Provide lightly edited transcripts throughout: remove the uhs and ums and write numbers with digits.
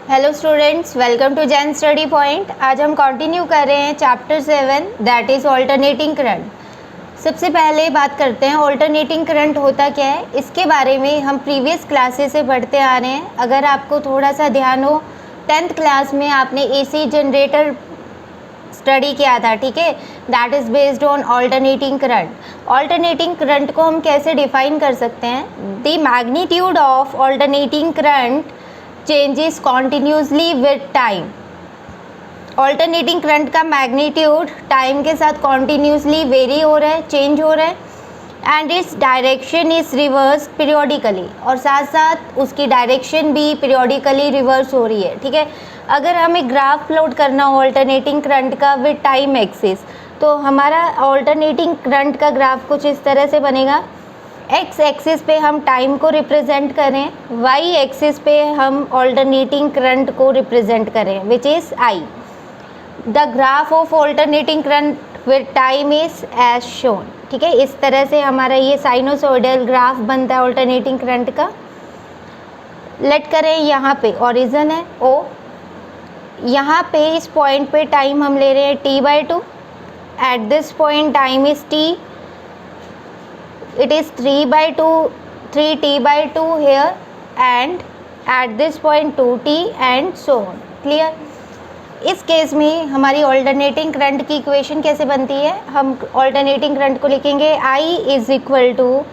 Hello students, welcome to Jain study point. आज हम continue कर रहे हैं chapter 7 that is alternating current. सबसे पहले बात करते हैं ऑल्टरनेटिंग करंट होता क्या है। इसके बारे में हम प्रीवियस क्लासेस से पढ़ते आ रहे हैं। अगर आपको थोड़ा सा ध्यान हो, 10th क्लास में आपने एसी जनरेटर स्टडी किया था, ठीक है। That is based on alternating current. Alternating current को हम कैसे डिफाइन कर सकते हैं? The magnitude of alternating current changes continuously with time. Alternating current का मैग्नीट्यूड टाइम के साथ कॉन्टिन्यूसली वेरी हो रहा है, चेंज हो रहा है। And its direction is reverse periodically, और साथ साथ उसकी डायरेक्शन भी पीरियोडिकली रिवर्स हो रही है, ठीक है। अगर हमें ग्राफ प्लॉट करना हो ऑल्टरनेटिंग करंट का विद टाइम एक्सिस, तो हमारा ऑल्टरनेटिंग करंट का ग्राफ कुछ इस तरह से बनेगा। एक्स एक्सिस पे हम टाइम को रिप्रेजेंट करें, वाई एक्सिस पे हम ऑल्टरनेटिंग करंट को रिप्रेजेंट करें which is I. The graph of alternating current with time is as shown, ठीक है। इस तरह से हमारा ये साइनोसॉइडल ग्राफ बनता है ऑल्टरनेटिंग करंट का। लेट करें यहाँ पे ओरिजिन है ओ, यहाँ पे इस पॉइंट पे टाइम हम ले रहे हैं t/2। At this point time is t, it is 3t/2 here, and at this point 2t and so on। Clear? इस केस में हमारी ऑल्टरनेटिंग करंट की इक्वेशन कैसे बनती है? हम ऑल्टरनेटिंग करंट को लिखेंगे I is equal to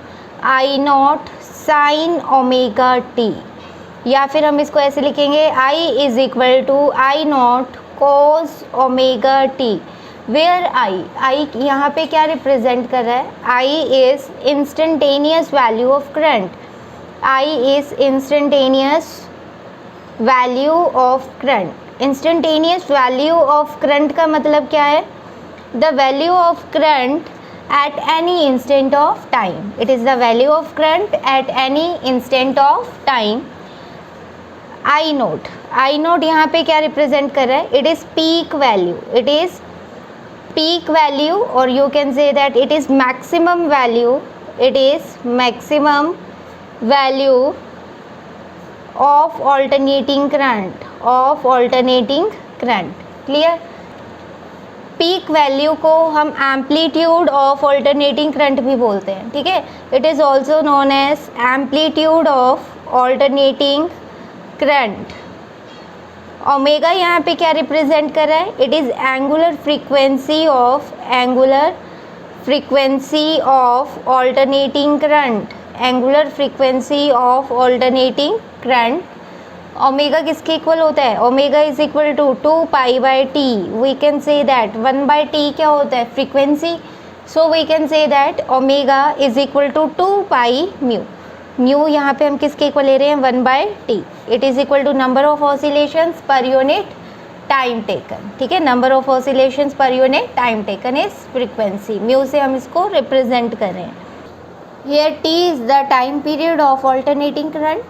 I0 sine omega T, या फिर हम इसको ऐसे लिखेंगे I is equal to I0 cos omega T. Where I यहाँ पे क्या रिप्रेजेंट कर रहा है? I is instantaneous value of current. I is instantaneous value of current. Instantaneous value of current का मतलब क्या है? The value of current at any instant of time. It is the value of current at any instant of time. I note यहाँ पे क्या represent कर रहा है? It is peak value, it is peak value, or you can say that it is maximum value, it is maximum value of alternating current, of alternating current। clear? Peak value को हम amplitude of alternating current भी बोलते हैं, ठीक है। It is also known as amplitude of alternating current. Omega यहाँ पे क्या रिप्रेजेंट कर रहा है? It is angular frequency of alternating current, angular frequency of alternating current. Omega किसके इक्वल होता है? Omega is equal to 2π/t। We can say that 1/t क्या होता है? Frequency. So we can say that omega is equal to 2π mu यहाँ पे हम किसके इक्वल ले रहे हैं? 1/t। It is equal to number of oscillations per unit time taken, ठीक है। Number of oscillations per unit time taken is frequency. Mu से हम इसको रिप्रेजेंट कर रहे हैं। Here t is the time period of alternating current.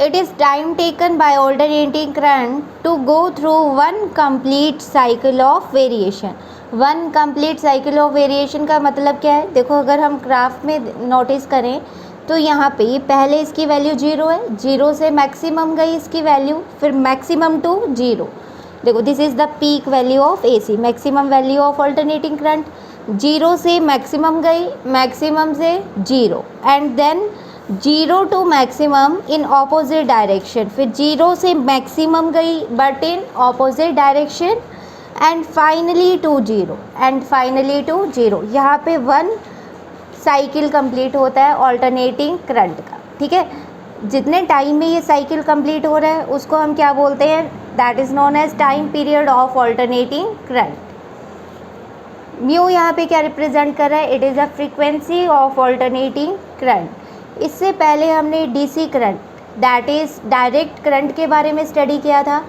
It is time taken by alternating current to go through one complete cycle of variation. One complete cycle of variation का मतलब क्या है? देखो, अगर हम ग्राफ में नोटिस करें तो यहाँ पे पहले इसकी वैल्यू 0 है, 0 से मैक्सिमम गई इसकी वैल्यू, फिर मैक्सिमम टू 0। देखो, this is the peak value of AC, maximum value of alternating current. 0 से मैक्सिमम गई, मैक्सिमम से 0, and then 0 to maximum in opposite direction. फिर 0 से मैक्सिमम गई but in opposite direction, and finally to 0, and finally to 0। यहाँ पे 1 cycle complete होता है ऑल्टरनेटिंग करंट का, ठीक है। जितने टाइम में ये साइकिल कंप्लीट हो रहा है उसको हम क्या बोलते हैं? That is known as time period of alternating current. Mu यहाँ पे क्या रिप्रेजेंट कर रहा है? It is a frequency of alternating current. इससे पहले हमने DC current, that is direct current के बारे में स्टडी किया था।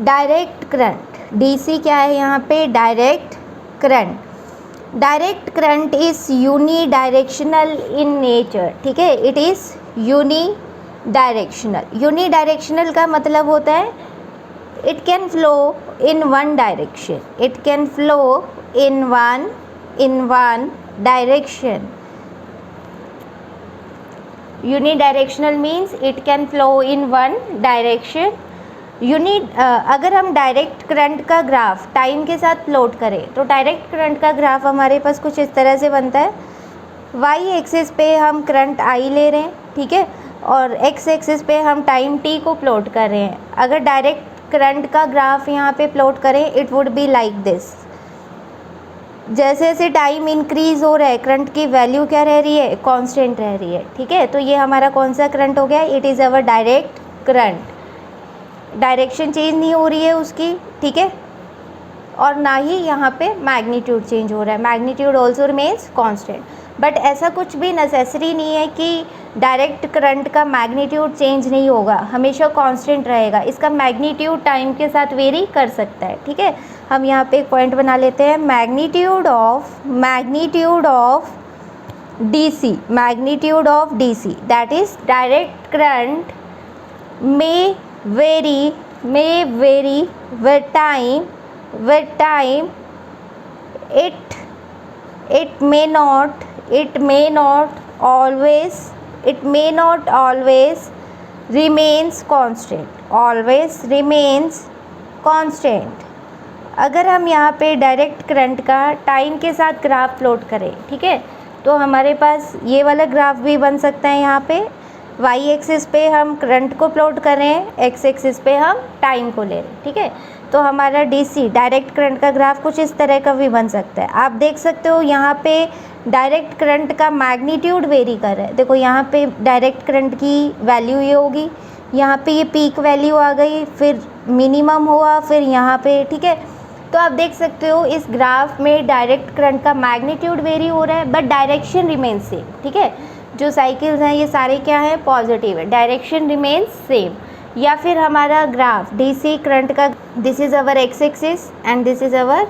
डायरेक्ट करंट, डीसी क्या है यहाँ पे? Direct current. Direct current is unidirectional in nature, ठीक है। It is unidirectional. Unidirectional का मतलब होता है it can flow in one direction, it can flow in one direction. Unidirectional means it can flow in one direction अगर हम direct current का graph time के साथ प्लॉट करें तो डायरेक्ट करंट का ग्राफ हमारे पास कुछ इस तरह से बनता है। वाई एक्सिस पे हम करंट आई ले रहे हैं, ठीक है, और एक्स एक्सिस पे हम टाइम टी को प्लॉट कर रहे हैं। अगर डायरेक्ट करंट का ग्राफ यहाँ पे प्लॉट करें it would be like this. जैसे जैसे टाइम इंक्रीज हो रहा है करंट की वैल्यू क्या रह रही है, कांस्टेंट रह रही है, ठीक है। तो ये हमारा कौन सा करंट हो गया, it is our direct current. Direction change नहीं हो रही है उसकी, ठीक है, और ना ही यहाँ पे मैग्नीट्यूड चेंज हो रहा है, magnitude also remains constant. But ऐसा कुछ भी नेसेसरी नहीं है कि डायरेक्ट करंट का मैग्नीट्यूड चेंज नहीं होगा, हमेशा कांस्टेंट रहेगा। इसका मैग्नीट्यूड टाइम के साथ वेरी कर सकता है, ठीक है। हम यहाँ पे एक पॉइंट बना लेते हैं, magnitude of DC that is direct current may vary with time it may not always remains constant। अगर हम यहाँ पे डायरेक्ट करंट का टाइम के साथ ग्राफ प्लॉट करें, ठीक है, तो हमारे पास ये वाला ग्राफ भी बन सकता है। यहाँ पे वाई एक्सिस पे हम करंट को प्लॉट कर रहे हैं, एक्स एक्सिस पे हम टाइम को ले रहे हैं, ठीक है। तो हमारा डीसी डायरेक्ट करंट का ग्राफ कुछ इस तरह का भी बन सकता है। आप देख सकते हो यहाँ पे डायरेक्ट करंट का मैग्नीट्यूड वेरी कर रहा है। देखो यहाँ पे डायरेक्ट करंट की वैल्यू ये होगी, यहाँ पे ये पीक वैल्यू आ गई, फिर मिनिमम हुआ, फिर यहाँ पे, ठीक है। तो आप देख सकते हो इस ग्राफ में डायरेक्ट करंट का मैग्नीट्यूड वेरी हो रहा है बट डायरेक्शन रिमेन्स सेम, ठीक है। जो साइकिल्स हैं ये सारे क्या हैं, पॉजिटिव है, डायरेक्शन रिमेन्स सेम। या फिर हमारा ग्राफ डीसी करंट का, this is our X axis and this is our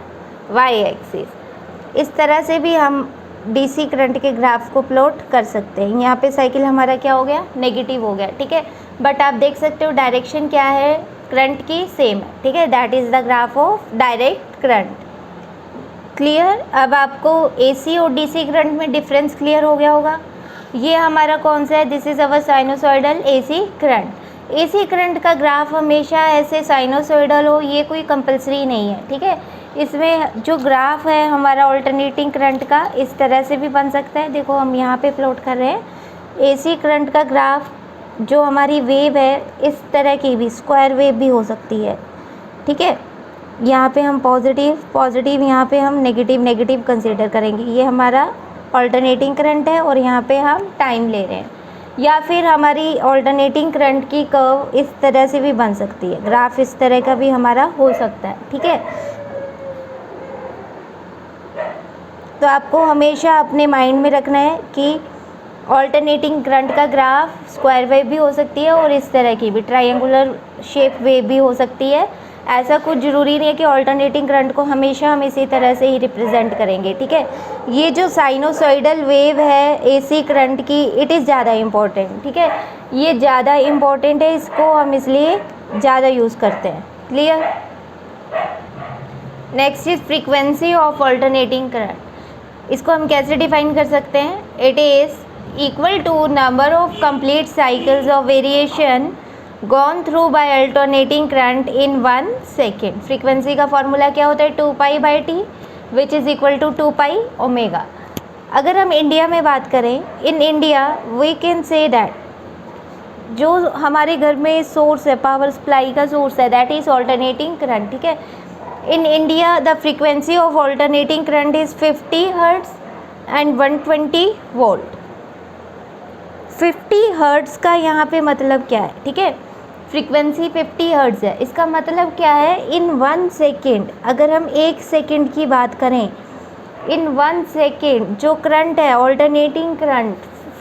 Y axis. इस तरह से भी हम डीसी करंट के ग्राफ को प्लॉट कर सकते हैं। यहाँ पे साइकिल हमारा क्या हो गया, नेगेटिव हो गया, ठीक है। बट आप देख सकते हो डायरेक्शन क्या है करंट की, सेम है, ठीक है। That is the graph of direct current. Clear. अब आपको एसी और डीसी करंट में डिफरेंस क्लियर हो गया होगा। ये हमारा कौन सा है, this is our sinusoidal AC current. AC current का ग्राफ हमेशा ऐसे साइनोसॉइडल हो, ये कोई कंपलसरी नहीं है, ठीक है। इसमें जो ग्राफ है हमारा ऑल्टरनेटिंग करंट का इस तरह से भी बन सकता है। देखो हम यहाँ पे प्लॉट कर रहे हैं एसी करंट का ग्राफ। जो हमारी वेव है इस तरह की भी स्क्वायर वेव भी हो सकती है, ठीक है। यहाँ पे हम पॉजिटिव, यहाँ पे हम नेगेटिव कंसीडर करेंगे। ये हमारा ऑल्टरनेटिंग करंट है और यहाँ पे हम टाइम ले रहे हैं। या फिर हमारी ऑल्टरनेटिंग करंट की कर्व इस तरह से भी बन सकती है, ग्राफ इस तरह का भी हमारा हो सकता है, ठीक है। तो आपको हमेशा अपने माइंड में रखना है कि ऑल्टरनेटिंग करंट का ग्राफ स्क्वायर वेव भी हो सकती है और इस तरह की भी ट्रायंगुलर शेप वेव भी हो सकती है। ऐसा कुछ ज़रूरी नहीं है कि ऑल्टरनेटिंग करंट को हमेशा हम इसी तरह से ही रिप्रेजेंट करेंगे, ठीक है। ये जो साइनोसॉइडल वेव है एसी करंट की, इट इज़ ज़्यादा इम्पोर्टेंट, ठीक है। ये ज़्यादा इम्पोर्टेंट है, इसको हम इसलिए ज़्यादा यूज़ करते हैं। Clear. Next is frequency of alternating current. इसको हम कैसे डिफाइन कर सकते हैं, it is equal to number of complete cycles of variation gone through by alternating current in 1 second। Frequency का फॉर्मूला क्या होता है, 2 pi by T which is equal to 2 pi omega. अगर हम इंडिया में बात करें, in India we can say that जो हमारे घर में सोर्स है, पावर सप्लाई का सोर्स है, दैट इज़ ऑल्टरनेटिंग करंट, ठीक है। In India the frequency of alternating current is 50 hertz and 120 volt. 50 hertz का यहाँ पे मतलब क्या है, ठीक है। फ्रीक्वेंसी 50 हर्ट्ज़ है, इसका मतलब क्या है, इन 1 सेकेंड, अगर हम 1 सेकेंड की बात करें, इन 1 सेकेंड जो करंट है alternating current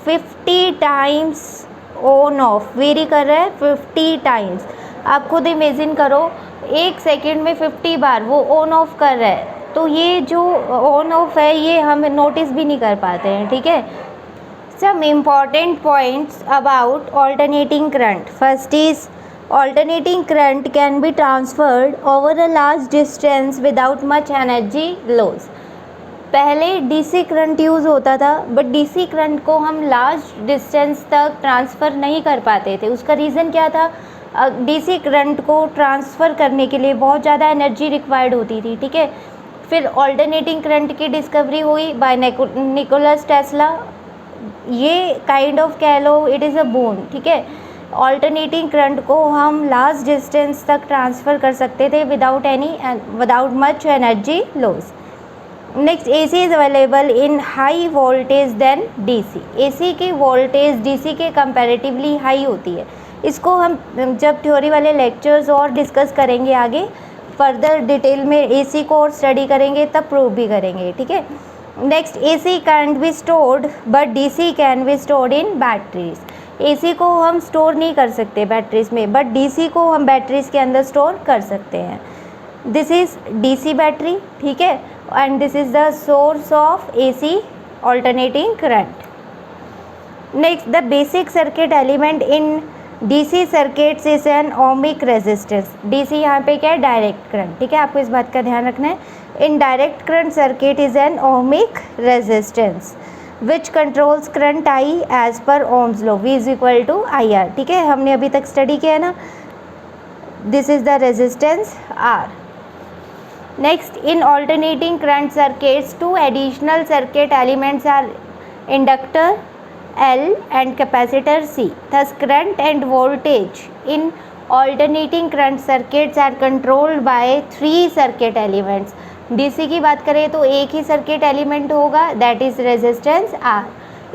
50 times on off very कर रहा है, 50 टाइम्स। आप खुद इमेजिन करो 1 सेकेंड में 50 बार वो ऑन ऑफ कर रहा है, तो ये जो ऑन ऑफ है ये हम नोटिस भी नहीं कर पाते हैं, ठीक है। Some important points about alternating current. First is alternating current can be transferred over a large distance without much energy loss. पहले डीसी करंट यूज़ होता था बट डीसी करंट को हम लार्ज डिस्टेंस तक ट्रांसफ़र नहीं कर पाते थे। उसका रीज़न क्या था, डीसी करंट को ट्रांसफ़र करने के लिए बहुत ज़्यादा एनर्जी रिक्वायर्ड होती थी, ठीक है। फिर ऑल्टरनेटिंग करंट की डिस्कवरी हुई बाय निकोलस टेस्ला। ये काइंड ऑफ कह लो इट इज़ अ बोन, ठीक है। ऑल्टरनेटिंग करंट को हम लार्ज डिस्टेंस तक ट्रांसफ़र कर सकते थे without much energy loss. Next, AC is available in high voltage then DC. AC की वोल्टेज डीसी के कंपैरेटिवली हाई होती है। इसको हम जब थ्योरी वाले लेक्चर्स और डिस्कस करेंगे आगे फर्दर डिटेल में एसी को और स्टडी करेंगे तब प्रूव भी करेंगे, ठीक है। Next, AC can be stored but DC can be stored in batteries. AC को हम स्टोर नहीं कर सकते बैटरीज में, बट डीसी को हम बैटरीज के अंदर स्टोर कर सकते हैं। दिस इज़ डीसी बैटरी, ठीक है, and this is the source of AC alternating current. Next, the basic circuit element in DC circuits is an ohmic resistance. DC यहाँ पे क्या है, डायरेक्ट करंट, ठीक है, आपको इस बात का ध्यान रखना है। In direct current circuit is an ohmic resistance which controls current I as per Ohm's law, V is equal to IR, ठीक है, हमने अभी तक स्टडी किया है ना। This is the resistance R। Next, in alternating current circuits two additional circuit elements are inductor L and capacitor C. Thus, current and voltage in alternating current circuits are controlled by 3 circuit elements. DC की बात करें तो एक ही circuit element होगा, that is resistance R।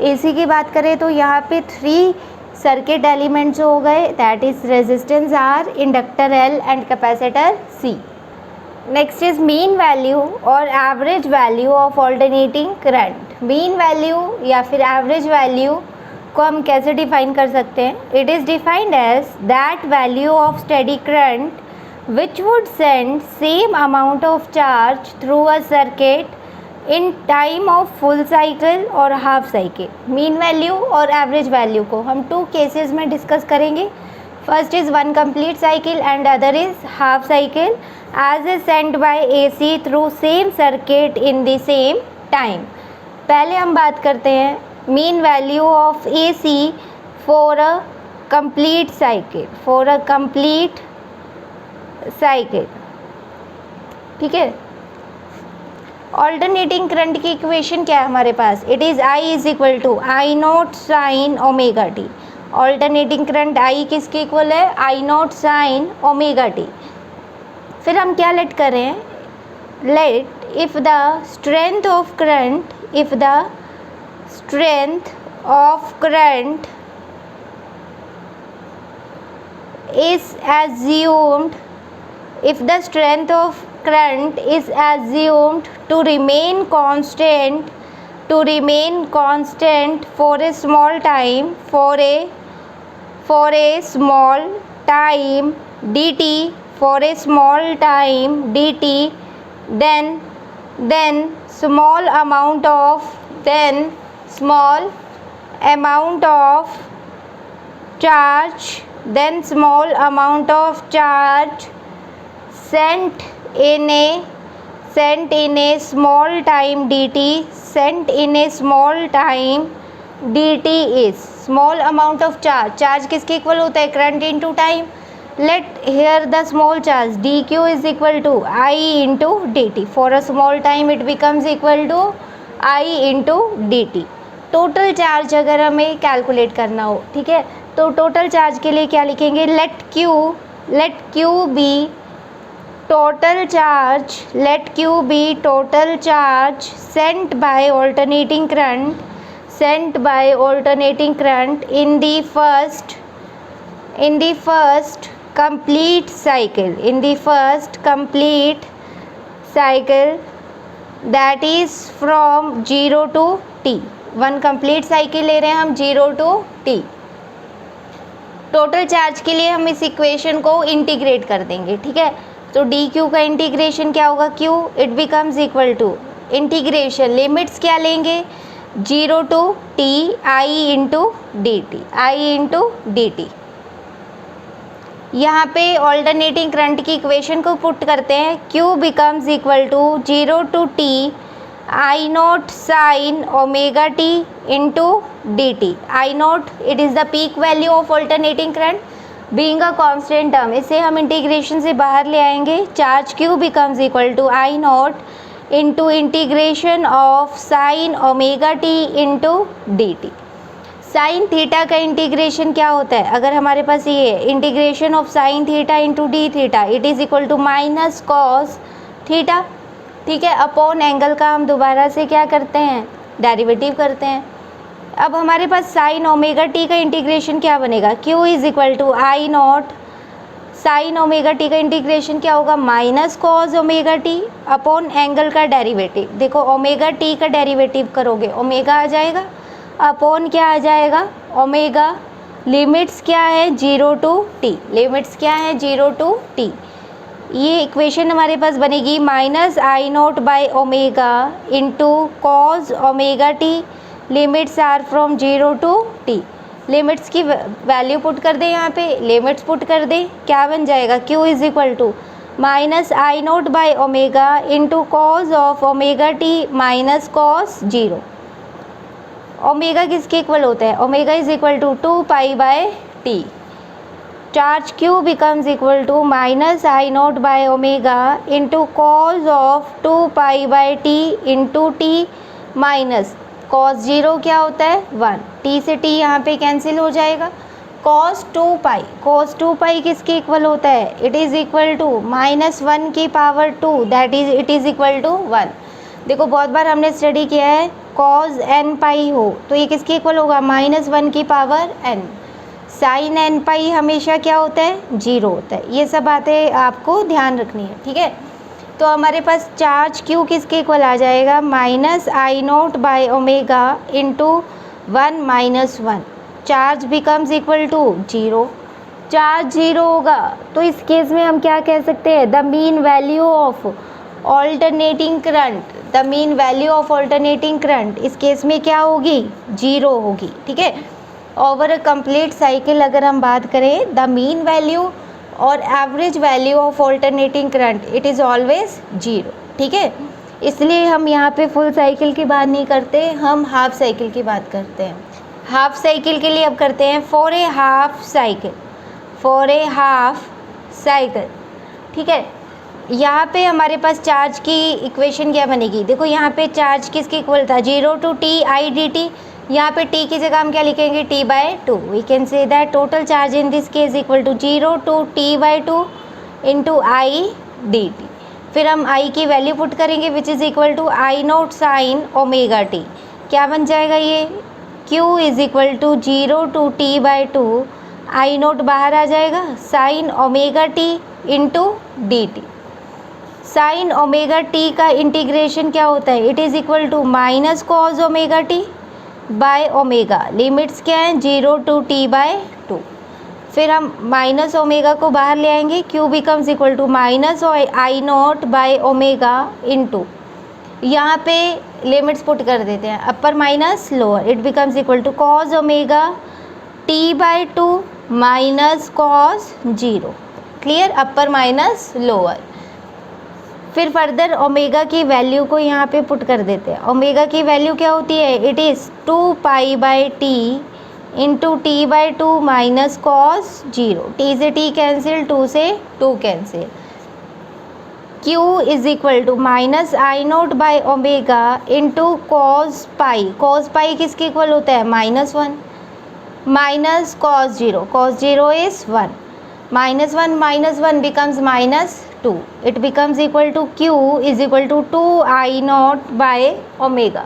AC की बात करें तो यहाँ पे 3 सर्किट एलिमेंट्स हो गए, that is resistance R, inductor L and capacitor C। Next is mean value और average value of alternating current. Mean value या फिर एवरेज वैल्यू को हम कैसे डिफाइन कर सकते हैं? It is defined as that value of steady current which would send same amount of charge through a circuit in time of full cycle और half cycle. Mean value और average value को हम 2 cases में discuss करेंगे। First is 1 complete cycle and other is half cycle as is sent by AC through same circuit in the same time। पहले हम बात करते हैं mean value of AC for a complete cycle, ठीक है। Alternating current की equation क्या है हमारे पास? It is I is equal to I naught sine omega t. Alternating current I किसके इक्वल है? I naught sine omega t. फिर हम क्या लेट करें? Let if the strength of current is assumed to remain constant for a small time dt, then small amount of charge sent in a small time dt is small amount of charge किसके equal होता है? Current into time. Let here the small charge dq is equal to I into dt। For a small time it becomes equal to I into dt। Total charge अगर हमें calculate करना हो, ठीक है, तो टोटल चार्ज के लिए क्या लिखेंगे? Let q be total charge sent by alternating current in the first complete cycle that is from 0 to t। 1 complete cycle ले रहे हैं हम 0 to t। टोटल चार्ज के लिए हम इस इक्वेशन को इंटीग्रेट कर देंगे, ठीक है। तो dq का इंटीग्रेशन क्या होगा? q it becomes equal to integration limits क्या लेंगे? 0 to t I into dt। यहाँ पे ऑल्टरनेटिंग करंट की इक्वेशन को पुट करते हैं। q becomes equal to 0 to t I naught sine omega T into dt। I naught it is the peak value of alternating current. Being a constant term, इसे हम integration से बाहर ले आएंगे। Charge Q becomes equal to I naught into integration of sine omega T into D T. Sine theta का integration क्या होता है, अगर हमारे पास ये है integration of sine theta into D theta, it is equal to minus cos theta, ठीक है, अपॉन एंगल का हम दोबारा से क्या करते हैं, डेरिवेटिव करते हैं। अब हमारे पास साइन ओमेगा टी का इंटीग्रेशन क्या बनेगा, Q is equal to I naught sine omega T का इंटीग्रेशन क्या होगा, minus cos omega T upon angle का डेरिवेटिव। देखो ओमेगा टी का डेरिवेटिव करोगे ओमेगा आ जाएगा, अपॉन क्या आ जाएगा, ओमेगा, लिमिट्स क्या है 0 टू टी, लिमिट्स क्या है 0 टू टी। ये इक्वेशन हमारे पास बनेगी minus I naught by omega into cos omega T, limits are from 0 to T. Limits की वैल्यू पुट कर दे, यहाँ पे लिमिट्स पुट कर दे, क्या बन जाएगा, Q is equal to minus I naught by omega into cos of omega T minus cos 0। Omega किसके इक्वल होता है, omega is equal to 2 pi by T. Charge Q becomes equal to minus I naught by omega into cos of 2 pi by T into T minus cos 0 क्या होता है 1, T से T यहाँ पे cancel हो जाएगा, कॉस 2 पाई किसके equal होता है, it is equal to minus 1 की power 2, that is it is equal to 1। देखो बहुत बार हमने स्टडी किया है कॉज एन पाई हो तो ये किसके इक्वल होगा, माइनस 1 की पावर एन। साइन एन पाई हमेशा क्या होता है 0 होता है। ये सब बातें आपको ध्यान रखनी है, ठीक है। तो हमारे पास चार्ज क्यू किसके इक्वल आ जाएगा, minus I naught by omega into 1 minus 1, charge becomes equal to 0। Charge 0 होगा तो इस केस में हम क्या कह सकते हैं, the mean value of alternating current, the mean value of alternating current इस केस में क्या होगी 0 होगी, ठीक है। ओवर अ कंप्लीट साइकिल अगर हम बात करें, द मीन वैल्यू और average value of alternating current it is always 0, ठीक है। इसलिए हम यहाँ पे फुल साइकिल की बात नहीं करते, हम हाफ साइकिल की बात करते हैं। हाफ साइकिल के लिए अब करते हैं for a half cycle, for A half cycle, ठीक है। यहाँ पे हमारे पास चार्ज की इक्वेशन क्या बनेगी, देखो यहाँ पे चार्ज किसके इक्वल था 0 to T I D T, यहाँ पे t की जगह हम क्या लिखेंगे t by 2। We can say that total charge in this case equal to 0 to t by 2 into I D T. फिर हम i की वैल्यू पुट करेंगे which is equal to I naught sine omega T, क्या बन जाएगा ये q is equal to 0 to t by 2, I note बाहर आ जाएगा, sine omega T into D T. Sine omega T का इंटीग्रेशन क्या होता है, it is equal to minus cos omega T by omega, limits क्या हैं 0 टू टी बाय 2। फिर हम माइनस ओमेगा को बाहर ले आएंगे, Q becomes equal to minus I naught by omega into, यहाँ पे लिमिट्स पुट कर देते हैं upper minus lower, it becomes equal to cos omega T by 2 minus cos 0, clear, upper minus lower. फिर फर्दर ओमेगा की value को यहाँ पे पुट कर देते हैं, ओमेगा की वैल्यू क्या होती है, it is 2 pi by T into T by 2 minus cos 0, T से टी कैंसिल, 2 से 2 cancel. Q is equal to minus I naught by omega into cos pi किसके इक्वल होता है -1 minus cos 0 is 1, -1 becomes -2, it becomes equal to Q is equal to 2 I naught by omega.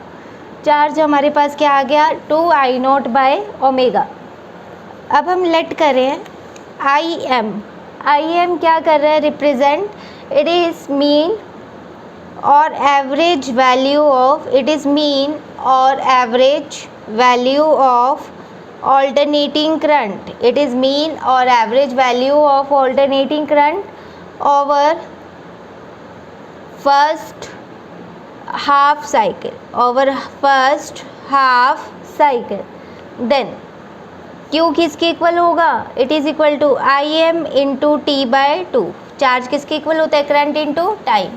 Charge हमारे पास क्या आ गया 2 I naught by omega. अब हम late करें आई एम क्या कर रहा है, रिप्रेजेंट, इट इज़ मीन और average value of, it is mean और average value of alternating current, it is mean or average value of alternating current over first half cycle, then Q किसके equal होगा, it is equal to Im into T by 2। Charge किसके equal होता है, current into time.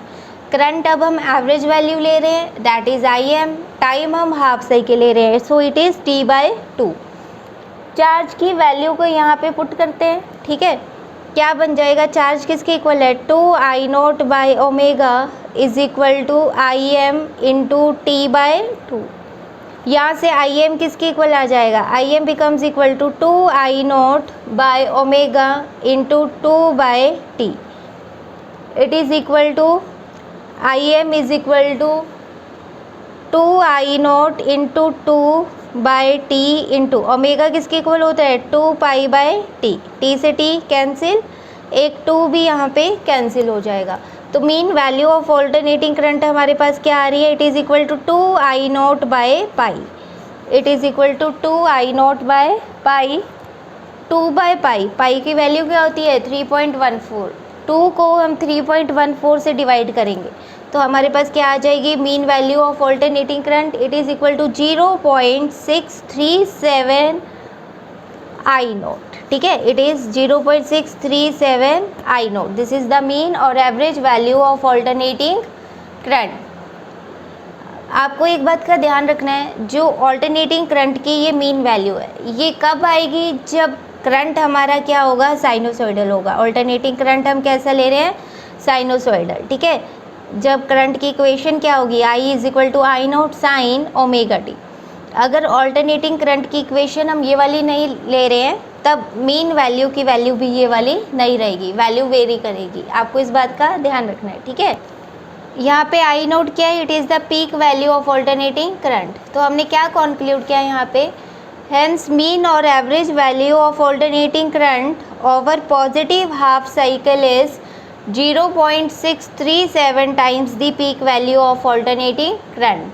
Current अब हम average value ले रहे हैं, दैट इज Im, टाइम हम हाफ साइकिल ले रहे हैं, so it is T by 2। Charge की वैल्यू को यहाँ पे पुट करते हैं, ठीक है। क्या बन जाएगा, चार्ज किसके इक्वल है, 2I0 by omega is equal to IM into T by 2। यहाँ से IM किसके इक्वल आ जाएगा, IM becomes equal to 2I0 by omega into 2 by T. It is equal to IM is equal to 2I0 into 2 by T into omega किसके equal होता है, 2 pi by T. T से T cancel, एक 2 भी यहाँ पे cancel हो जाएगा। तो mean value of alternating current हमारे पास क्या आ रही है, it is equal to 2I0 by pi. It is equal to 2I0 by pi, 2 by pi. Pi की वैल्यू क्या होती है, 3.14। 2 को हम 3.14 से डिवाइड करेंगे तो हमारे पास क्या आ जाएगी, mean value of alternating current, it is equal to 0.637 I0, ठीक है। It is 0.637 I0। This is the mean और average value of alternating current. आपको एक बात का ध्यान रखना है, जो ऑल्टरनेटिंग करंट की ये मीन वैल्यू है, ये कब आएगी, जब करंट हमारा क्या होगा, साइनोसॉइडल होगा। ऑल्टरनेटिंग करंट हम कैसा ले रहे हैं, साइनोसॉइडल, ठीक है। जब करंट की इक्वेशन क्या होगी, I is equal to I0 sine omega T. अगर ऑल्टरनेटिंग करंट की इक्वेशन हम ये वाली नहीं ले रहे हैं, तब मीन वैल्यू की वैल्यू भी ये वाली नहीं रहेगी, वैल्यू वेरी करेगी। आपको इस बात का ध्यान रखना है, ठीक है। यहाँ पे I0 क्या है, it is the peak value of alternating current. तो हमने क्या कॉन्क्लूड किया यहाँ पे, हेंस मीन और average value of alternating current over positive half cycle is 0.637 times the peak value of alternating current,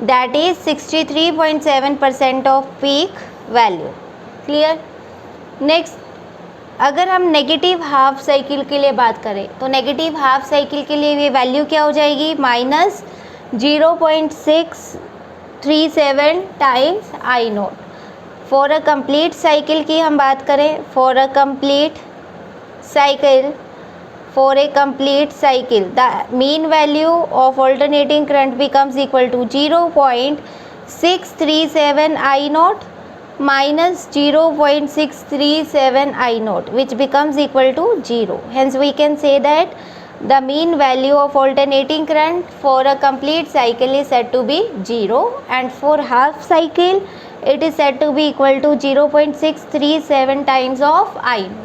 that is 63.7% of peak value। Clear. Next, अगर हम negative half cycle के लिए बात करें तो नेगेटिव हाफ साइकिल के लिए ये वैल्यू क्या हो जाएगी, -0.637 times I0। For a complete cycle की हम बात करें, for a complete cycle, for a complete cycle the mean value of alternating current becomes equal to 0.637 I0 minus 0.637 I0, which becomes equal to 0. Hence we can say that the mean value of alternating current for a complete cycle is said to be 0, and for half cycle it is said to be equal to 0.637 times of I0।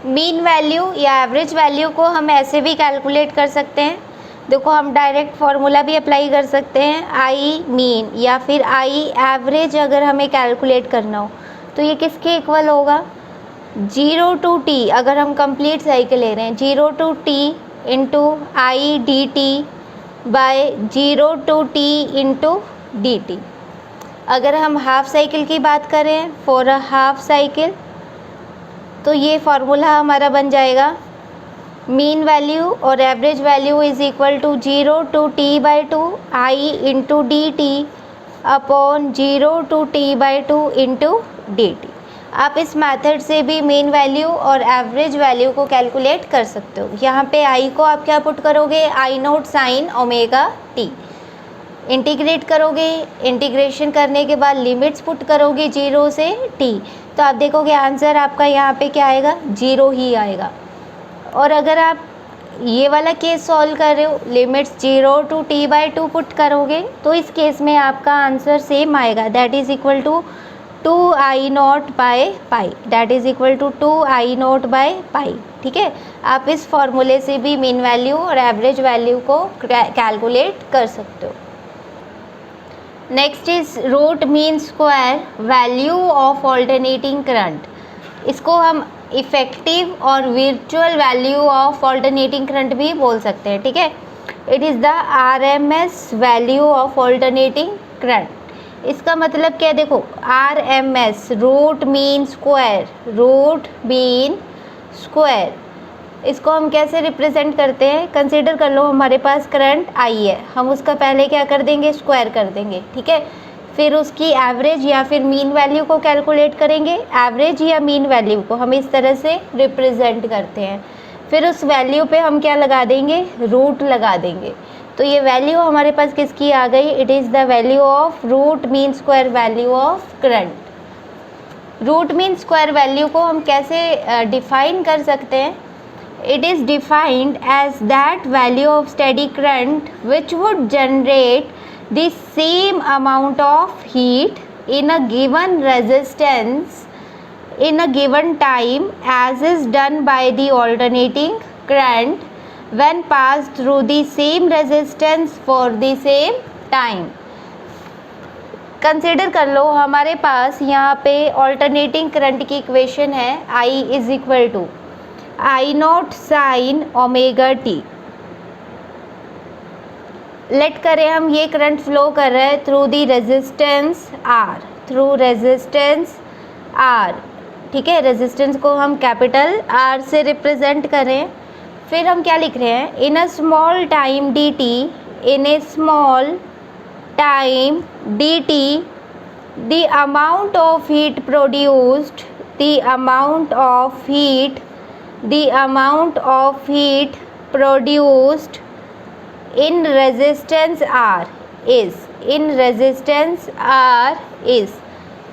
Mean value या average value को हम ऐसे भी calculate कर सकते हैं। देखो, हम डायरेक्ट फार्मूला भी अप्लाई कर सकते हैं, आई मीन या फिर आई एवरेज। अगर हमें कैलकुलेट करना हो तो ये किसके इक्वल होगा, 0 to t। अगर हम कंप्लीट साइकिल ले रहे हैं, 0 to t into I D T by 0 to t into D T. अगर हम हाफ साइकिल की बात करें, फॉर अ हाफ साइकिल, तो ये फार्मूला हमारा बन जाएगा, मीन वैल्यू और average value is equal to 0 to t by 2 I into D T upon 0 to t by 2 into D T. आप इस मेथड से भी मीन वैल्यू और एवरेज वैल्यू को कैलकुलेट कर सकते हो। यहाँ पे आई को आप क्या पुट करोगे, I0 sine omega T. Integrate करोगे, इंटीग्रेशन करने के बाद लिमिट्स पुट करोगे 0 से t, तो आप देखोगे आंसर आपका यहाँ पे क्या आएगा, 0 ही आएगा। और अगर आप ये वाला केस सॉल्व कर रहे हो, limits 0 to t by 2 put करोगे, तो इस केस में आपका आंसर सेम आएगा, that is equal to 2I0 by pi, that is equal to 2I0 by pi, ठीक है। आप इस फॉर्मूले से भी मीन वैल्यू और एवरेज वैल्यू को कैलकुलेट कर सकते हो। Next is root mean square value of alternating current. इसको हम इफ़ेक्टिव और virtual value of alternating current भी बोल सकते हैं, ठीक है। It is the RMS value of alternating current. इसका मतलब क्या है, देखो, RMS root mean square, root mean square, इसको हम कैसे रिप्रेजेंट करते हैं, कंसीडर कर लो हमारे पास करंट आई है, हम उसका पहले क्या कर देंगे, स्क्वायर कर देंगे, ठीक है। फिर उसकी एवरेज या फिर मीन वैल्यू को कैलकुलेट करेंगे। एवरेज या मीन वैल्यू को हम इस तरह से रिप्रेजेंट करते हैं। फिर उस वैल्यू पे हम क्या लगा देंगे, रूट लगा देंगे। तो ये वैल्यू हमारे पास किसकी आ गई, it is the value of root mean square value of current. Root mean square value को हम कैसे डिफाइन कर सकते हैं, it is defined as that value of steady current which would generate the same amount of heat in a given resistance in a given time as is done by the alternating current when passed through the same resistance for the same time। Consider कर लो हमारे पास यहाँ पे alternating current की equation है I is equal to I naught sine omega T. Let करें हम ये करंट फ्लो कर रहा है through the resistance R, through resistance R, ठीक है। रेजिस्टेंस को हम कैपिटल R से रिप्रेजेंट करें। फिर हम क्या लिख रहे हैं, in a small time d t, in a small time d t the amount of heat produced, the amount of heat, the amount of heat produced in resistance R is, in resistance R is,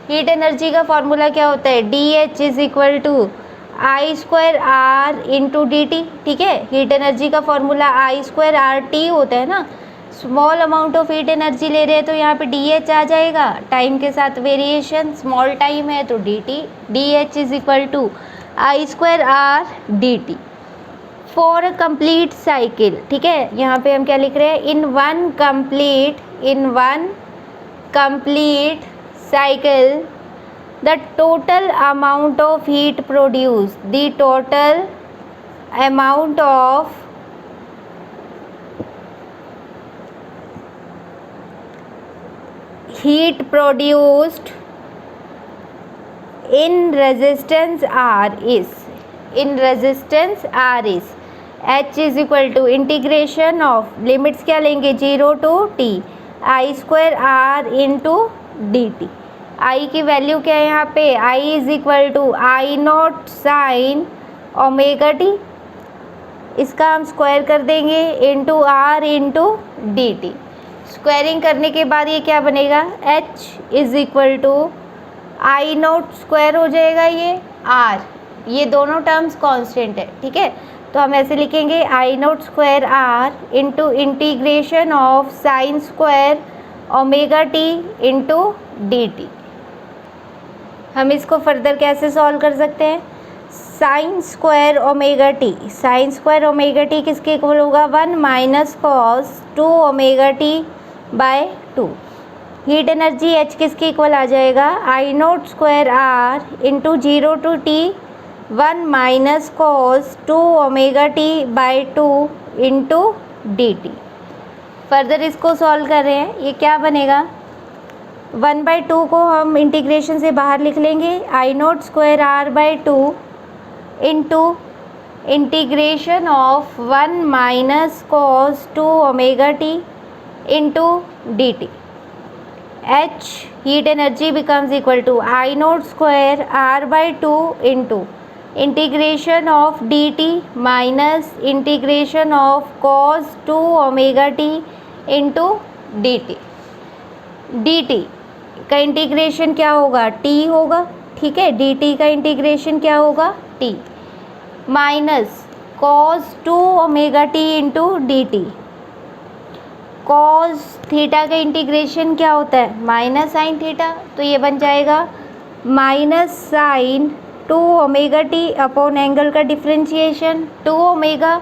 heat energy का formula क्या होता है, DH is equal to I square R into D T, ठीक है। Heat energy का formula I square R T होता है ना। Small amount of heat energy ले रहे हैं तो यहाँ पे DH आ जाएगा, टाइम के साथ वेरिएशन, स्मॉल टाइम है तो DT, DH is equal to I square R D T for a complete cycle, ठीक है। यहाँ पे हम क्या लिख रहे हैं, in one complete cycle the total amount of heat produce, the total amount of heat produced in resistance R is, in resistance R is H is equal to integration of, limits क्या लेंगे 0 to t I square R into D t. I की value क्या है यहाँ पे, I is equal to I naught sine omega t, इसका हम square कर देंगे into R into D t. Squaring करने के बाद ये क्या बनेगा, H is equal to I naught square हो जाएगा ये R, ये दोनों टर्म्स कांस्टेंट है, ठीक है। तो हम ऐसे लिखेंगे I naught square R into integration of sine square omega T into D t. हम इसको फर्दर कैसे सॉल्व कर सकते हैं, sine square omega t, sine square omega t किसके इक्वल होगा, 1 minus cos 2 omega T by 2। Heat energy H किसके equal आ जाएगा, I naught square R into 0 to t 1 minus cos 2 omega T by 2 into D T. Further इसको solve कर रहे हैं, ये क्या बनेगा, 1/2 को हम इंटीग्रेशन से बाहर लिख लेंगे, I naught square R by 2 into integration of 1 minus cos 2 omega T into D t. H heat energy becomes equal to I naught square R by 2 into integration of dt minus integration of cos 2 omega t into dt। dt का integration क्या होगा, t होगा, ठीक है। dt का integration क्या होगा, t minus cos 2 omega t into D T. Cos theta का इंटीग्रेशन क्या होता है, माइनस साइन थीटा, तो ये बन जाएगा minus sine 2 omega T upon angle का डिफ्रेंशिएशन 2 ओमेगा,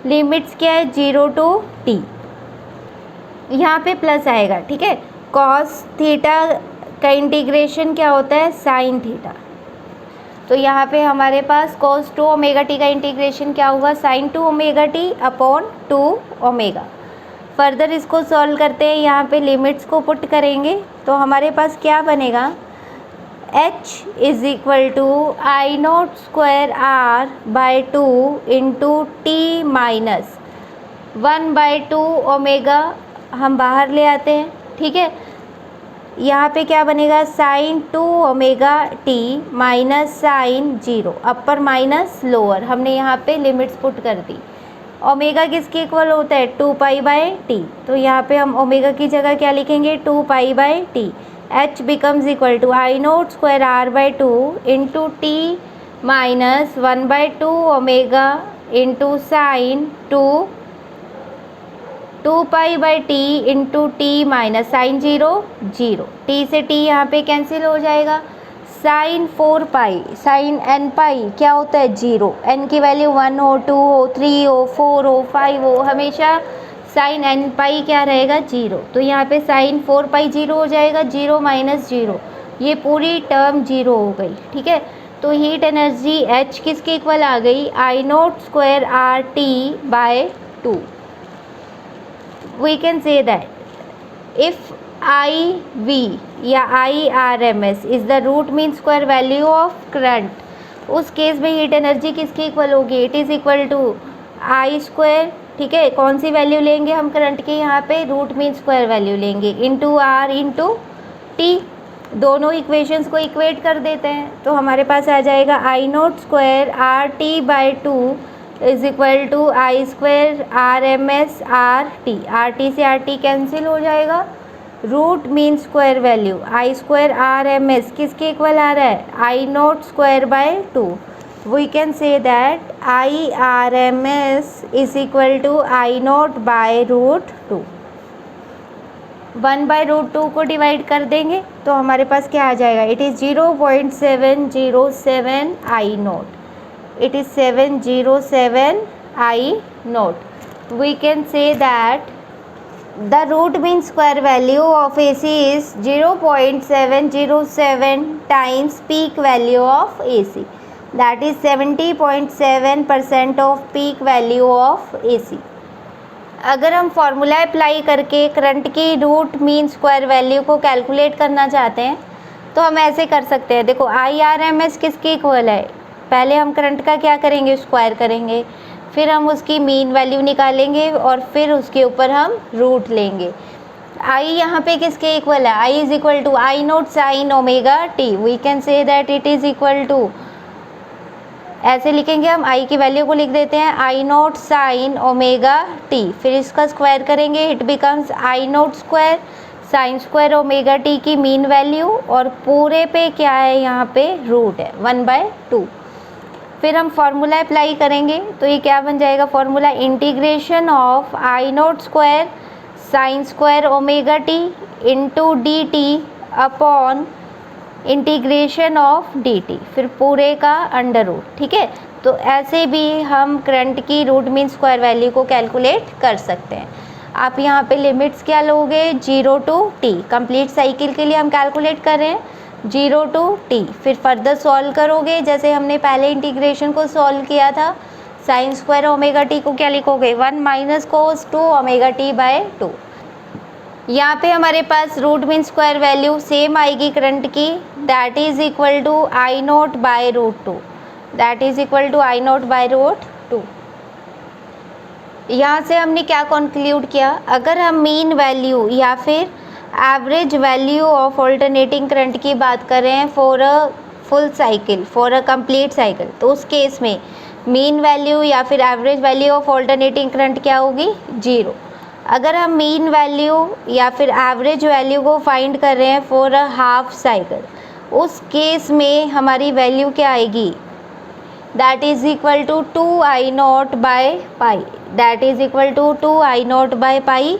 लिमिट्स क्या है 0 टू टी, यहाँ पे प्लस आएगा, ठीक है। कॉस थीटा का इंटीग्रेशन क्या होता है, साइन थीटा, तो यहाँ पे हमारे पास कॉस 2 ओमेगा टी का इंटीग्रेशन क्या होगा, sine 2 omega T upon 2 omega. Further इसको सॉल्व करते हैं, यहाँ पे लिमिट्स को पुट करेंगे तो हमारे पास क्या बनेगा, H is equal to I naught square R by 2 into T minus 1/2 omega, हम बाहर ले आते हैं, ठीक है। यहाँ पे क्या बनेगा, sine 2 omega T minus sine 0, upper minus lower, हमने यहाँ पे लिमिट्स पुट कर दी। ओमेगा किसके इक्वल होता है 2π/t। तो यहाँ पे हम ओमेगा की जगह क्या लिखेंगे 2π/t। h becomes equal to I0² r/2 into t minus 1/2 omega into sin 2π/t into t minus sine 0 0, t से t यहाँ पे कैंसिल हो जाएगा। साइन 4π साइन n पाई क्या होता है 0, n की वैल्यू 1 हो 2 हो 3 हो 4 हो 5 हो, हमेशा साइन n पाई क्या रहेगा 0। तो यहाँ पे साइन 4π 0 हो जाएगा, 0 माइनस 0, ये पूरी टर्म 0 हो गई। ठीक है, तो हीट एनर्जी H किसके इक्वल आ गई I0² RT/2। We can say that if IV या IRMS is the root mean square value of current, उस केस में हीट एनर्जी किसकी इक्वल होगी, it is equal to I²। ठीक है, कौन सी वैल्यू लेंगे हम करंट की, यहाँ पे रूट मीन स्क्वायर वैल्यू लेंगे इंटू R इंटू T। दोनों इक्वेशंस को इक्वेट कर देते हैं तो हमारे पास आ जाएगा I0² RT/2 is equal to I² RMS RT। RT से RT कैंसिल हो जाएगा, root mean square value I² RMS किसके इक्वल आ रहा है I0²/2। We can say that IRMS is equal to I0/√2। 1/√2 को डिवाइड कर देंगे तो हमारे पास क्या आ जाएगा, it is 0.707 I0, it is 707 I0। we can say that the root mean square value of AC is 0.707 times peak value of AC, that is 70.7% of peak value of AC। अगर हम formula apply करके current की root mean square value को calculate करना चाहते हैं तो हम ऐसे कर सकते हैं। देखो IRMS किसके इक्वल है, पहले हम करंट का क्या करेंगे स्क्वायर करेंगे, फिर हम उसकी मीन वैल्यू निकालेंगे और फिर उसके ऊपर हम रूट लेंगे। I यहाँ पे किसके इक्वल है, I is equal to I0 sine omega t. We can say that it is equal to, ऐसे लिखेंगे हम, I की वैल्यू को लिख देते हैं I0 साइन ओमेगा टी, फिर इसका स्क्वायर करेंगे, it becomes I0² sign square omega t की मीन वैल्यू और पूरे पे क्या है यहाँ पे रूट है 1/2। फिर हम फार्मूला अप्लाई करेंगे तो ये क्या बन जाएगा formula, integration of I0² sign square omega T into D T upon integration of D T, फिर पूरे का अंडर रूट। ठीक है, तो ऐसे भी हम करंट की रूट मीन स्क्वायर वैल्यू को कैलकुलेट कर सकते हैं। आप यहाँ पे लिमिट्स क्या लोगे 0 to t, कंप्लीट साइकिल के लिए हम कैलकुलेट कर रहे हैं 0 to t। फिर फर्दर सॉल्व करोगे जैसे हमने पहले इंटीग्रेशन को सॉल्व किया था, साइन स्क्वायर ओमेगा टी को क्या लिखोगे 1 माइनस कोस 2 ओमेगा t/2। यहाँ पे हमारे पास root mean square value same आएगी करंट की, that is equal to I0/√2, that is equal to I0/√2। यहाँ से हमने क्या कंक्लूड किया, अगर हम मीन वैल्यू या फिर average value of alternating current की बात करें for a full cycle, for a complete cycle, तो उस केस में मीन वैल्यू या फिर average value of alternating current क्या होगी 0। अगर हम मीन वैल्यू या फिर एवरेज वैल्यू को फाइंड कर रहे हैं फॉर अ हाफ साइकिल, उस केस में हमारी वैल्यू क्या आएगी, that is equal to 2I0/π, that is equal to 2I0/π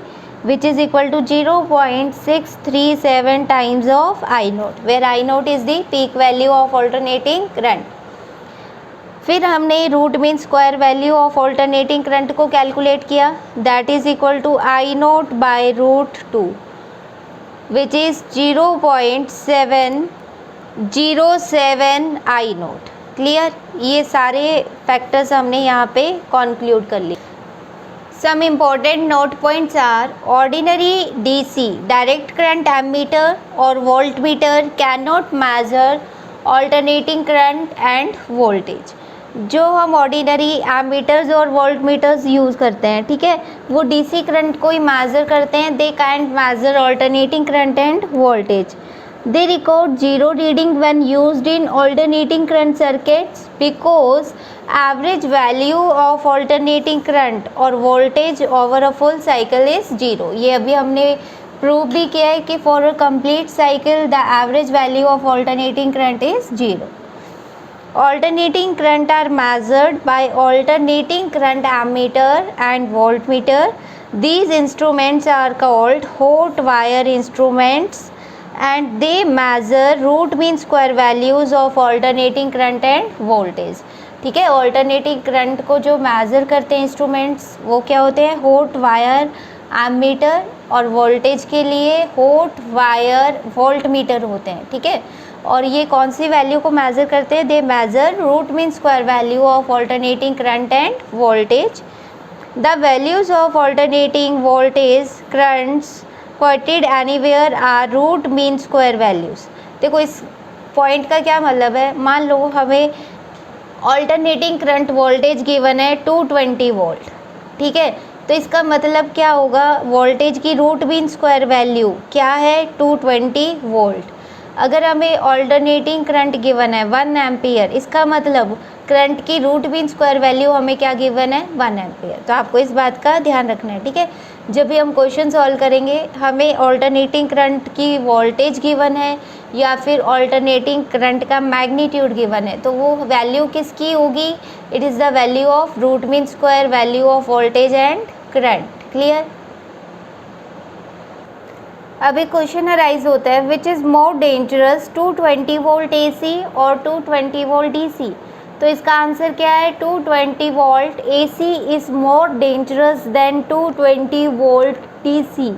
which is equal to 0.637 times of I0, where I0 is the peak value of alternating current। फिर हमने root mean square value of alternating current को calculate किया, that is equal to I0/√2 which is 0.707 I0। Clear, ये सारे factors हमने यहाँ पे conclude कर लिए। Some important note points are, ordinary DC direct current ammeter or voltmeter cannot measure alternating current and voltage। जो हम ऑर्डिनरी एमीटर्स और वोल्टमीटर्स यूज़ करते हैं, ठीक है, वो डीसी करंट को ही मेज़र करते हैं, they can't measure alternating current and voltage. They record zero reading when used in alternating current circuits because average value of alternating current और voltage over a full cycle is zero. ये अभी हमने prove भी किया है कि for a complete cycle the average value of alternating current is zero. Alternating current are measured by alternating current ammeter and voltmeter. These instruments are called hot wire instruments and they measure root mean square values of alternating current and voltage. ठीक है, alternating current को जो measure करते हैं instruments वो क्या होते हैं, हॉट वायर एमीटर, और वोल्टेज के लिए हॉट वायर वोल्टमीटर होते हैं. ठीक है, और ये कौन सी वैल्यू को मेज़र करते हैं, they measure root mean square value of alternating current and voltage. The values of alternating voltage currents quoted anywhere are root mean square values. देखो इस पॉइंट का क्या मतलब है, मान लो हमें ऑल्टरनेटिंग करंट वोल्टेज गिवन है 220 वोल्ट. ठीक है, तो इसका मतलब क्या होगा, वोल्टेज की रूट मीन स्क्वायर वैल्यू क्या है 220 वोल्ट. अगर हमें ऑल्टरनेटिंग करंट गिवन है 1 एम्पियर, इसका मतलब करंट की रूट मीन स्क्वायर वैल्यू हमें क्या गिवन है 1 एम्पियर. तो आपको इस बात का ध्यान रखना है. ठीक है, जब भी हम क्वेश्चन सॉल्व करेंगे हमें ऑल्टरनेटिंग करंट की वोल्टेज गिवन है या फिर ऑल्टरनेटिंग करंट का मैग्नीट्यूड गिवन है, तो वो वैल्यू किसकी होगी, it is the value of root mean square value of voltage and current. Clear. अभी क्वेश्चन अराइज होता है which is more dangerous 220 volt AC और 220 वोल्ट DC. तो इसका आंसर क्या है, 220 volt AC is more dangerous than 220 volt DC.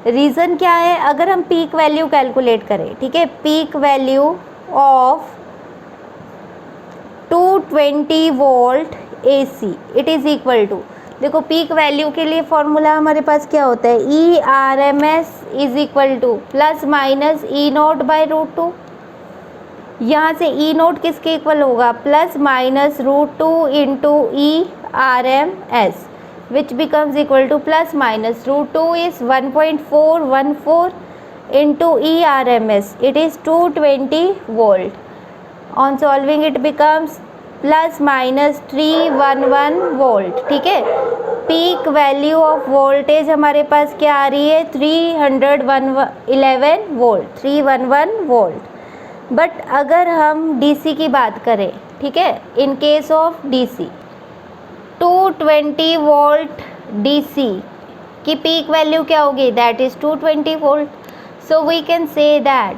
Reason क्या है, अगर हम पीक वैल्यू कैलकुलेट करें, ठीक है, peak value of 220 volt AC it is equal to, देखो पीक वैल्यू के लिए फॉर्मूला हमारे पास क्या होता है, ERMS is equal to plus minus E0 by root 2. यहाँ से E0 किसके इक्वल होगा, plus minus root 2 into ERMS which becomes equal to plus minus root 2 is 1.414 into ERMS it is 220 volt. On solving it becomes plus minus 311 volt. ठीक है, peak value of voltage हमारे पास क्या आ रही है 311 वोल्ट, 311 वोल्ट. बट अगर हम DC की बात करें, ठीक है, in case of DC 220 volt DC की पीक वैल्यू क्या होगी, that is 220 volt. So we can say that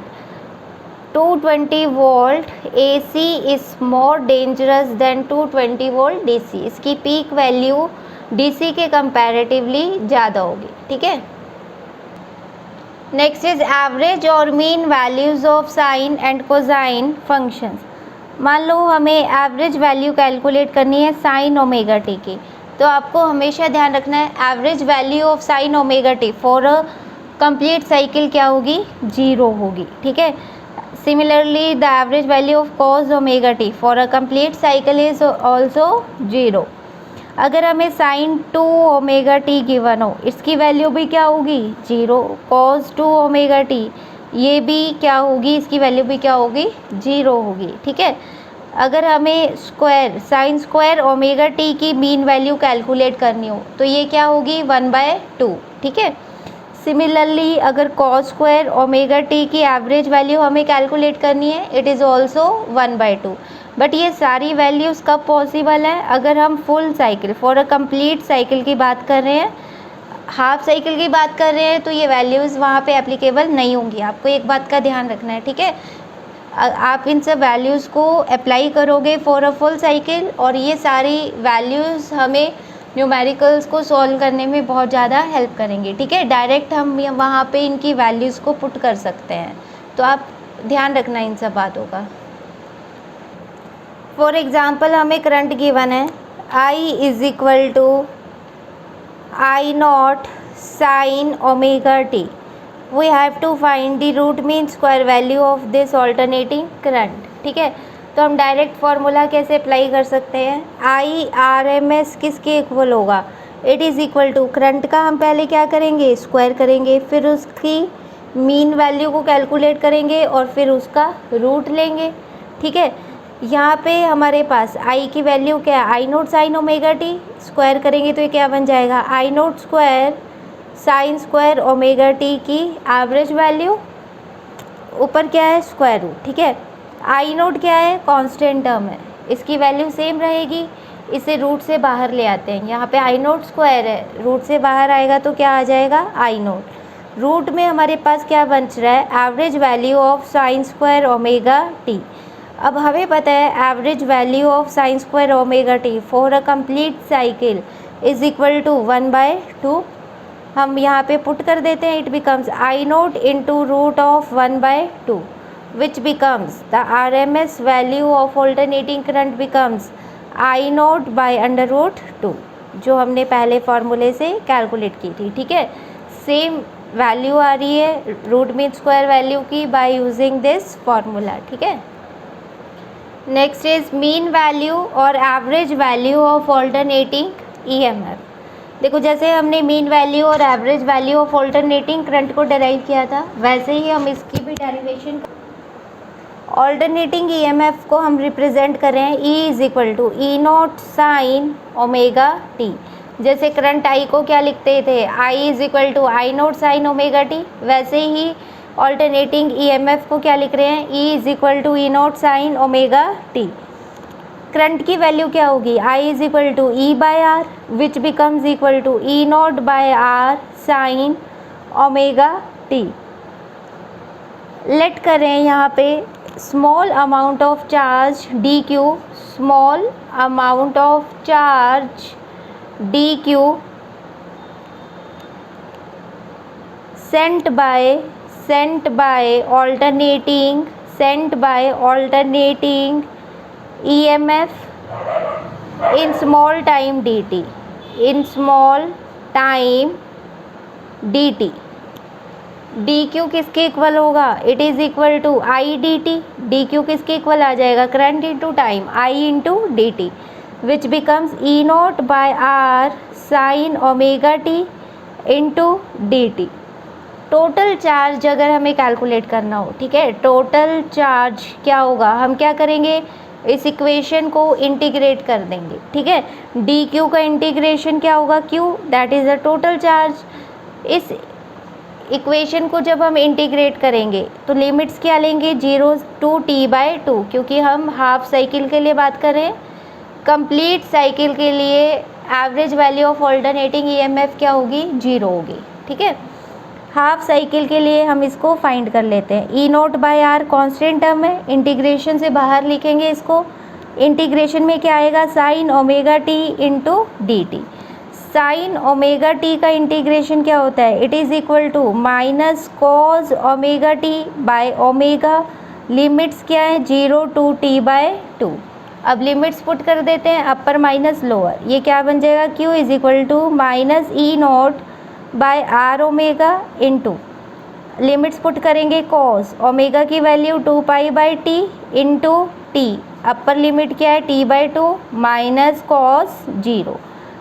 220 volt AC is more dangerous than 220 volt DC. इसकी पीक वैल्यू DC के कंपैरेटिवली ज़्यादा होगी. ठीक है, नेक्स्ट इज एवरेज और mean values of sine and cosine functions. मान लो हमें एवरेज वैल्यू कैलकुलेट करनी है साइन ओमेगा टी की, तो आपको हमेशा ध्यान रखना है average value of sine omega t for a complete cycle क्या होगी, 0 होगी. ठीक है, similarly the average value of cos omega t for a complete cycle is also 0. अगर हमें साइन 2 ओमेगा टी गिवन हो, इसकी वैल्यू भी क्या होगी 0. कॉस 2 ओमेगा टी ये भी क्या होगी, इसकी वैल्यू भी क्या होगी 0 होगी. ठीक है, अगर हमें square sine square omega t की मीन वैल्यू कैलकुलेट करनी हो तो ये क्या होगी 1/2. ठीक है, सिमिलरली अगर कॉस स्क्वायर ओमेगा टी की एवरेज वैल्यू हमें कैलकुलेट करनी है, इट इज़ ऑल्सो 1/2. बट ये सारी वैल्यूज़ कब पॉसिबल है, अगर हम full cycle for a complete cycle की बात कर रहे हैं. हाफ साइकिल की बात कर रहे हैं तो ये वैल्यूज़ वहाँ पे एप्लीकेबल नहीं होंगी. आपको एक बात का ध्यान रखना है. ठीक है, आप इन सब वैल्यूज़ को अप्लाई करोगे फॉर अ फुल साइकिल और ये सारी वैल्यूज़ हमें न्यूमेरिकल्स को सॉल्व करने में बहुत ज़्यादा हेल्प करेंगे. ठीक है, डायरेक्ट हम वहाँ पे इनकी वैल्यूज़ को पुट कर सकते हैं, तो आप ध्यान रखना इन सब बातों का. फॉर एग्ज़ाम्पल हमें करंट गिवन है I is equal to I0 sine omega t. We have to find the root mean square value of this alternating current. ठीक है, तो हम डायरेक्ट फार्मूला कैसे अप्लाई कर सकते हैं, IRMS किसके इक्वल होगा, it is equal to current का हम पहले क्या करेंगे स्क्वायर करेंगे, फिर उसकी मीन वैल्यू को कैलकुलेट करेंगे और फिर उसका रूट लेंगे। ठीक है, यहाँ पे हमारे पास आई की वैल्यू क्या है, I naught sine omega t, square करेंगे तो ये क्या बन जाएगा, I naught square sine square omega t की एवरेज वैल्यू, ऊपर क्या है स्क्वायर रूट। ठीक है, आई नोट क्या है, कांस्टेंट टर्म है, इसकी वैल्यू सेम रहेगी, इसे रूट से बाहर ले आते हैं। यहाँ पे आई नोट स्क्वायर है, रूट से बाहर आएगा तो क्या आ जाएगा आई नोट। रूट में हमारे पास क्या बच रहा है, average value of sine square omega t. अब हमें पता है average value of sine square omega t for a complete cycle is equal to 1/2। हम यहाँ पे पुट कर देते हैं, it becomes I naught into root of 1/2 which becomes the RMS value of alternating current becomes I naught by under root 2, जो हमने पहले फार्मूले से कैलकुलेट की थी। ठीक है, सेम वैल्यू आ रही है रूट मीन स्क्वायर वैल्यू की बाय यूजिंग दिस फार्मूला। ठीक है, नेक्स्ट इज मीन वैल्यू और average value of alternating EMF। देखो जैसे हमने मीन वैल्यू और average value of alternating current को डेराइव किया था, वैसे ही हम इसकी भी डेरिवेशन ऑल्टरनेटिंग EMF को हम रिप्रेजेंट कर रहे हैं E is equal to E naught sine omega t. जैसे करंट I को क्या लिखते थे, I is equal to I naught sine omega t, वैसे ही ऑल्टरनेटिंग EMF को क्या लिख रहे हैं, E is equal to E naught sine omega t. Current की वैल्यू क्या होगी, I is equal to E by R which becomes equal to E naught by R sine omega T. Let करें यहाँ पे small amount of charge d q, small amount of charge d q sent by alternating EMF in small time dt, in small time dt। D q किसके equal होगा, it is equal to I D t. D q किसके equal आ जाएगा, current into time, I into D t, which becomes E naught by R sine omega T into D t. Total charge अगर हमें calculate करना हो, ठीक है, total charge क्या होगा, हम क्या करेंगे, इस इक्वेशन को इंटीग्रेट कर देंगे। ठीक है, डी क्यू का इंटीग्रेशन क्या होगा, Q that is the total charge. इस इक्वेशन को जब हम इंटीग्रेट करेंगे तो लिमिट्स क्या लेंगे, 0 टू t/2, क्योंकि हम हाफ साइकिल के लिए बात कर रहे हैं। कंप्लीट साइकिल के लिए average value of alternating EMF क्या होगी, 0 होगी। ठीक है, हाफ साइकिल के लिए हम इसको फाइंड कर लेते हैं। E naught by R constant term है, इंटीग्रेशन से बाहर लिखेंगे इसको। इंटीग्रेशन में क्या आएगा, sine omega T into D T. Sine omega T का इंटीग्रेशन क्या होता है, it is equal to minus cos omega T by omega. Limits क्या है, 0 टू t/2। अब लिमिट्स पुट कर देते हैं, अपर माइनस लोअर, ये क्या बन जाएगा, q is equal to minus E naught by R omega into limits put करेंगे, कॉस ओमेगा की value 2π/t into t, upper limit क्या है t/2 माइनस कॉस 0,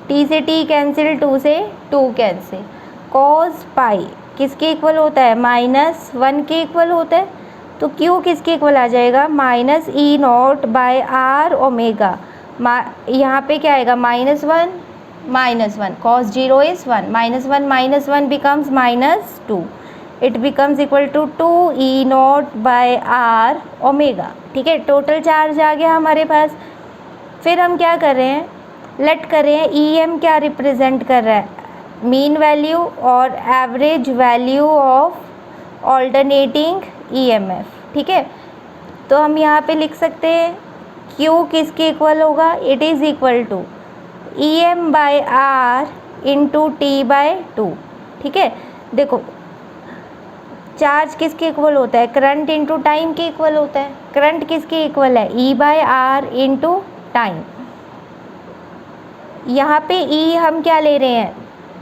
टी से टी कैंसिल, 2 से 2 कैंसिल, कॉस पाई किसके इक्वल होता है, -1 के इक्वल होता है। तो क्यू किसके इक्वल आ जाएगा, minus E naught by R omega. यहाँ पे क्या आएगा, -1 cos 0 is 1, -1 becomes -2, it becomes equal to 2 E naught by R omega. ठीक है, टोटल चार्ज आ गया हमारे पास। फिर हम क्या कर रहे हैं, लेट करें EM क्या रिप्रेजेंट कर रहा है, मीन वैल्यू और average value of alternating EMF। ठीक है, तो हम यहाँ पे लिख सकते हैं Q किसके इक्वल होगा, it is equal to EM by R into t/2। ठीक है, देखो चार्ज किसके इक्वल होता है, करंट इंटू टाइम के इक्वल होता है। करंट किसके इक्वल है, E/R इंटू टाइम। यहाँ पे E हम क्या ले रहे हैं,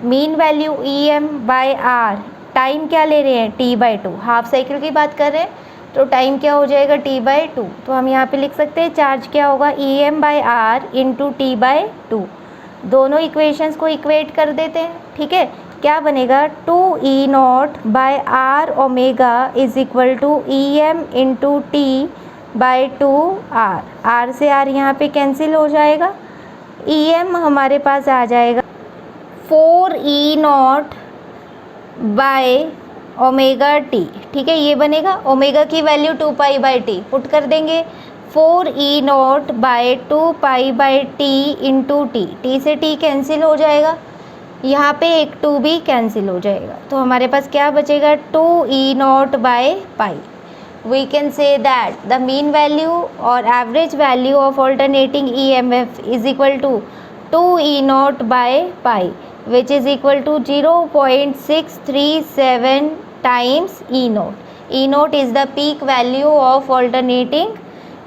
mean value EM by R, time क्या ले रहे हैं, t/2, हाफ साइकिल की बात कर रहे हैं तो टाइम क्या हो जाएगा, t/2। तो हम यहाँ पे लिख सकते हैं चार्ज क्या होगा, EM by R into t/2। दोनों इक्वेशंस को इक्वेट कर देते हैं। ठीक है, क्या बनेगा, 2E0/r omega is equal to EM into T by 2r। r से r यहाँ पे कैंसिल हो जाएगा, EM हमारे पास आ जाएगा 4E0/ओमेगा t। ठीक है, ये बनेगा, ओमेगा की वैल्यू 2π/t पुट कर देंगे, 4E0/2π/t इंटू टी, टी से t कैंसिल हो जाएगा, यहाँ पे एक 2 भी कैंसिल हो जाएगा, तो हमारे पास क्या बचेगा, 2E0/π। We can say that the mean value और average value of alternating EMF is equal to 2E0/π which is equal to 0.637 times E0. E0 is the peak value of alternating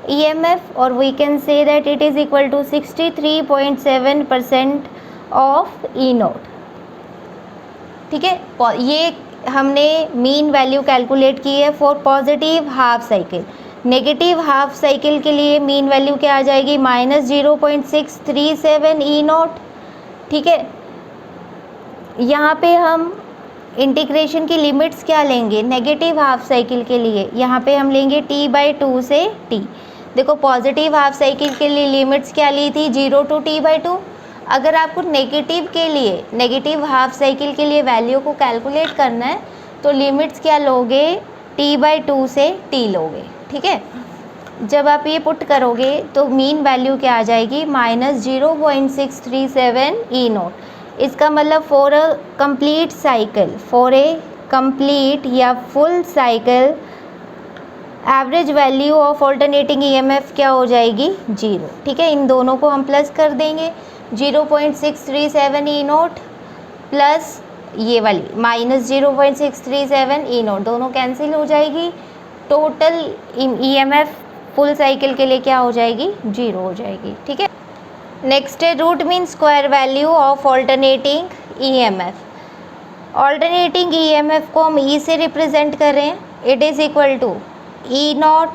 EMF or we can say that it is equal to 63.7% of E0। ठीक है, ये हमने mean value calculate की है for positive half cycle. Negative half cycle के लिए mean value क्या आ जाएगी, -0.637 E0। ठीक है, यहाँ पे हम इंटीग्रेशन की लिमिट्स क्या लेंगे, नेगेटिव हाफ साइकिल के लिए यहाँ पे हम लेंगे t/2 से t। देखो पॉजिटिव हाफ साइकिल के लिए लिमिट्स क्या ली थी, 0 to t/2। अगर आपको नेगेटिव के लिए, नेगेटिव हाफ साइकिल के लिए वैल्यू को कैलकुलेट करना है तो लिमिट्स क्या लोगे, t/2 से t लोगे। ठीक है, जब आप ये पुट करोगे तो मीन वैल्यू क्या आ जाएगी, -0.637 E0। इसका मतलब for a complete cycle, for a complete या full cycle average value of alternating EMF क्या हो जाएगी, 0। ठीक है, इन दोनों को हम प्लस कर देंगे, 0.637 E0 प्लस ये वाली -0.637 E0, दोनों कैंसिल हो जाएगी, टोटल EMF फुल साइकिल के लिए क्या हो जाएगी, 0 हो जाएगी। ठीक है, नेक्स्ट है root mean square value of alternating EMF। Alternating EMF को हम E से रिप्रेजेंट कर रहे हैं, it is equal to E0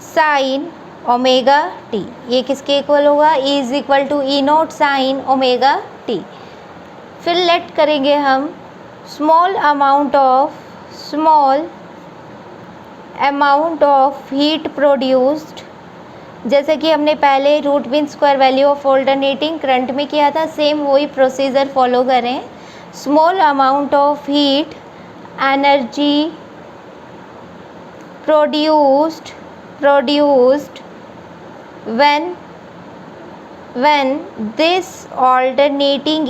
sine omega t। ये किसके इक्वल होगा, E is equal to E0 sine omega t। फिर लेट करेंगे हम small amount of heat produced, जैसे कि हमने पहले root mean square value of alternating current में किया था, सेम वही प्रोसीजर फॉलो करें। Small amount of heat energy produced when this alternating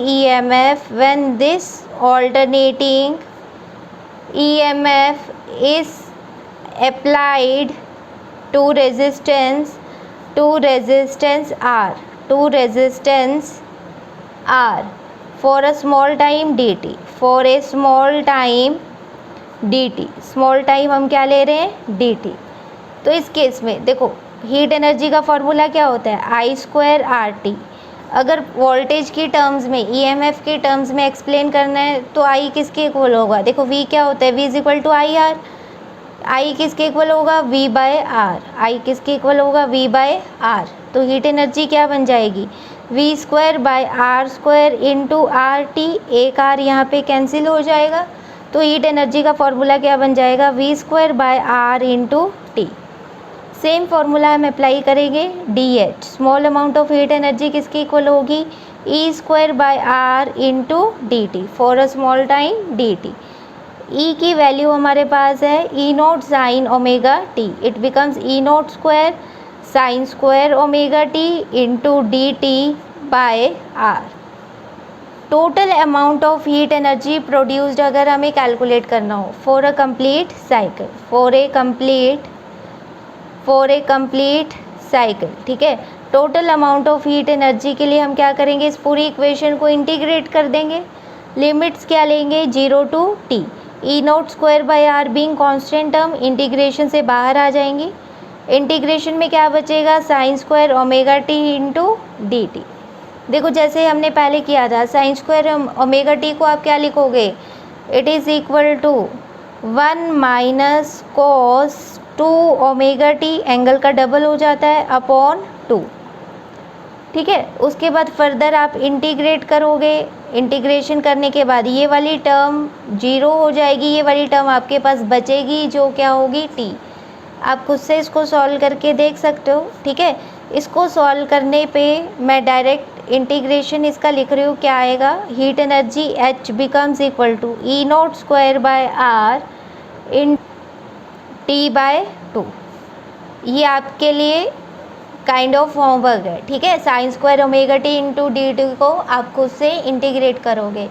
EMF is applied to resistance R for a small time dt, small time हम क्या ले रहे हैं, dt। तो इस केस में देखो हीट एनर्जी का फॉर्मूला क्या होता है, I²RT। अगर वोल्टेज की टर्म्स में, EMF की टर्म्स में एक्सप्लेन करना है तो I किसके इक्वल होगा, देखो V क्या होता है, V is equal to IR। I किसके इक्वल होगा, V/R। I किसके इक्वल होगा, V/R। तो हीट एनर्जी क्या बन जाएगी, V²/R² इंटू RT। एक R यहाँ पे कैंसिल हो जाएगा, तो हीट एनर्जी का फॉर्मूला क्या बन जाएगा, V²/R into T। Same formula हम अप्लाई करेंगे DH, small amount of heat energy किसकी इक्वल होगी, E²/R into dt for a small time dt। E की वैल्यू हमारे पास है E0 sine omega t, it becomes E0 square sine square omega t into dt/R। Total amount of heat energy produced अगर हमें calculate करना हो for a complete cycle, for a complete cycle. ठीक है, total amount of heat energy के लिए हम क्या करेंगे, इस पूरी इक्वेशन को इंटीग्रेट कर देंगे। लिमिट्स क्या लेंगे, 0 to t। E0² being constant term, integration से बाहर आ जाएंगी। इंटीग्रेशन में क्या बचेगा, sign square omega t into D T. देखो जैसे हमने पहले किया था, साइन स्क्वायर ओमेगा t को आप क्या लिखोगे, it is equal to 1 minus cos 2 omega t, angle का डबल हो जाता है, अपॉन 2। ठीक है। उसके बाद फर्दर आप इंटीग्रेट करोगे, इंटीग्रेशन करने के बाद ये वाली टर्म 0 हो जाएगी, ये वाली टर्म आपके पास बचेगी जो क्या होगी t। आप खुद से इसको सॉल्व करके देख सकते हो, ठीक है। इसको सॉल्व करने पे मैं डायरेक्ट इंटीग्रेशन इसका लिख रही हूँ, क्या आएगा, heat energy H becomes equal to E0² in T/2। ये आपके लिए काइंड ऑफ होमवर्क है, ठीक है। sin² ωt इंटू dt को आप खुद से इंटीग्रेट करोगे।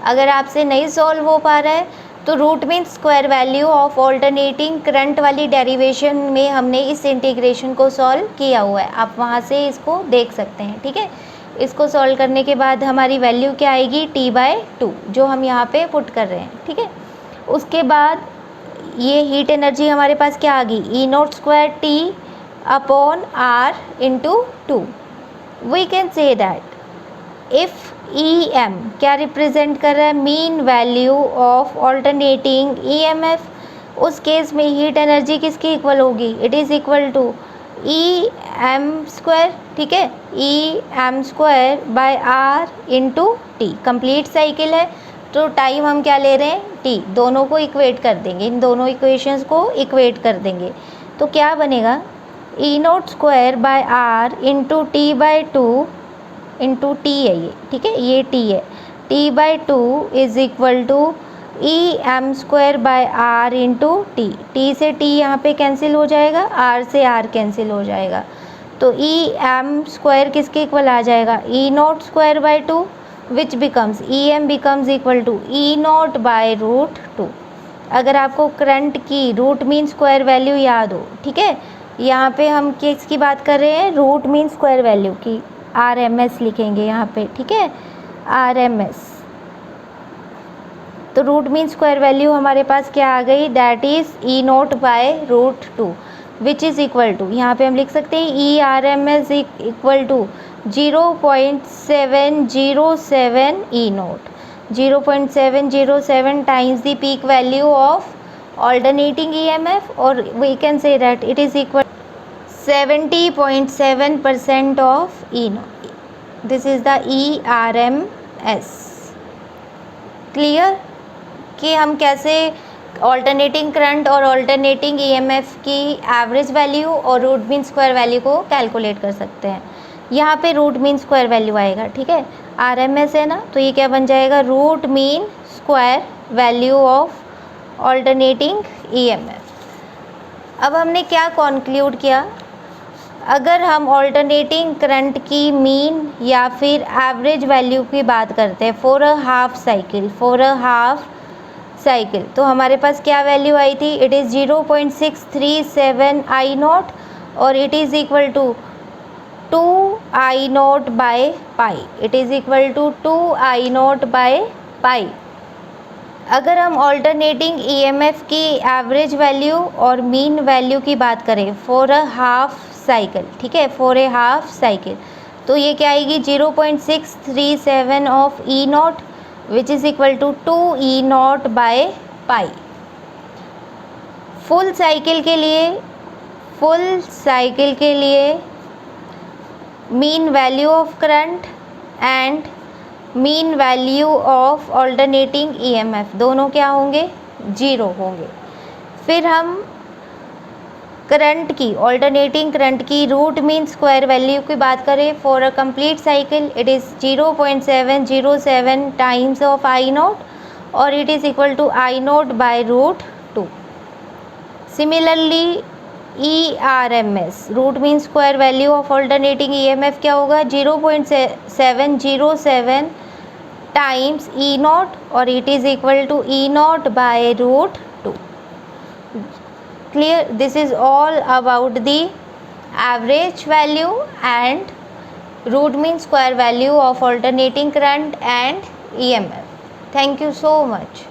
अगर आपसे नहीं सॉल्व हो पा रहा है तो root mean square value of alternating current वाली डेरिवेशन में हमने इस इंटीग्रेशन को सॉल्व किया हुआ है, आप वहाँ से इसको देख सकते हैं, ठीक है। इसको सॉल्व करने के बाद हमारी वैल्यू क्या आएगी, T/2, जो हम यहाँ पे पुट कर रहे हैं, ठीक है। उसके बाद ये हीट एनर्जी हमारे पास क्या आ गई, E0² T upon R into 2। We can say that if EM क्या रिप्रेजेंट कर रहा है, mean value of alternating EMF, उस केस में हीट एनर्जी किसकी इक्वल होगी, it is equal to EM², ठीक है, EM²/R into T। Complete cycle है तो टाइम हम क्या ले रहे हैं, T। दोनों को इक्वेट कर देंगे, इन दोनों इक्वेशंस को इक्वेट कर देंगे तो क्या बनेगा, E0²/R into T/2 into T है ये, ठीक है, ये T है, T/2 is equal to EM²/R into T। T से T यहाँ पे कैंसिल हो जाएगा, R से R कैंसिल हो जाएगा, तो EM² किसके इक्वल आ जाएगा, E0²/2 which becomes EM becomes equal to E0/√2। अगर आपको करंट की रूट मीन स्क्वायर वैल्यू याद हो, ठीक है, यहाँ पे हम किसकी बात कर रहे हैं, रूट मीन स्क्वायर वैल्यू की, RMS लिखेंगे यहाँ पे, ठीक है, RMS। तो रूट मीन स्क्वायर वैल्यू हमारे पास क्या आ गई, that is E0/√2 which is equal to, यहाँ पे हम लिख सकते हैं ERMS equal to 0.707 E0, 0.707 times the peak value of alternating EMF, और we can say that it is equal 70.7% of E0. This is the ERMS. Clear कि हम कैसे ऑल्टरनेटिंग करंट और ऑल्टरनेटिंग EMF की एवरेज वैल्यू और root mean square value को calculate कर सकते हैं। यहाँ पे रूट मीन स्क्वायर वैल्यू आएगा, ठीक है, RMS है ना, तो ये क्या बन जाएगा, root mean square value of alternating EMF। अब हमने क्या कॉन्क्लूड किया, अगर हम ऑल्टरनेटिंग करंट की मीन या फिर एवरेज वैल्यू की बात करते हैं फॉर अ हाफ साइकिल, तो हमारे पास क्या वैल्यू आई थी, इट इज़ 0.637 I0 और it is equal to 2I0/π, it is equal to 2I0/π। अगर हम ऑल्टरनेटिंग EMF की एवरेज वैल्यू और मीन वैल्यू की बात करें फॉर अ हाफ साइकिल, ठीक है, फॉर ए हाफ साइकिल, तो ये क्या आएगी, 0.637 of E0 which is equal to 2E0/π। Full cycle के लिए mean value of current and mean value of alternating EMF दोनों क्या होंगे, 0 होंगे। फिर हम करंट की, ऑल्टरनेटिंग करंट की रूट मीन स्क्वायर वैल्यू की बात करें for a complete cycle, it is 0.707 times of I0 और it is equal to I0/√2। Similarly ERMS root mean square value of alternating EMF क्या होगा, 0.707 टाइम्स E0 और it is equal to E0/√2। Clear, this is all about the average value and root mean square value of alternating current and EMF. Thank you so much.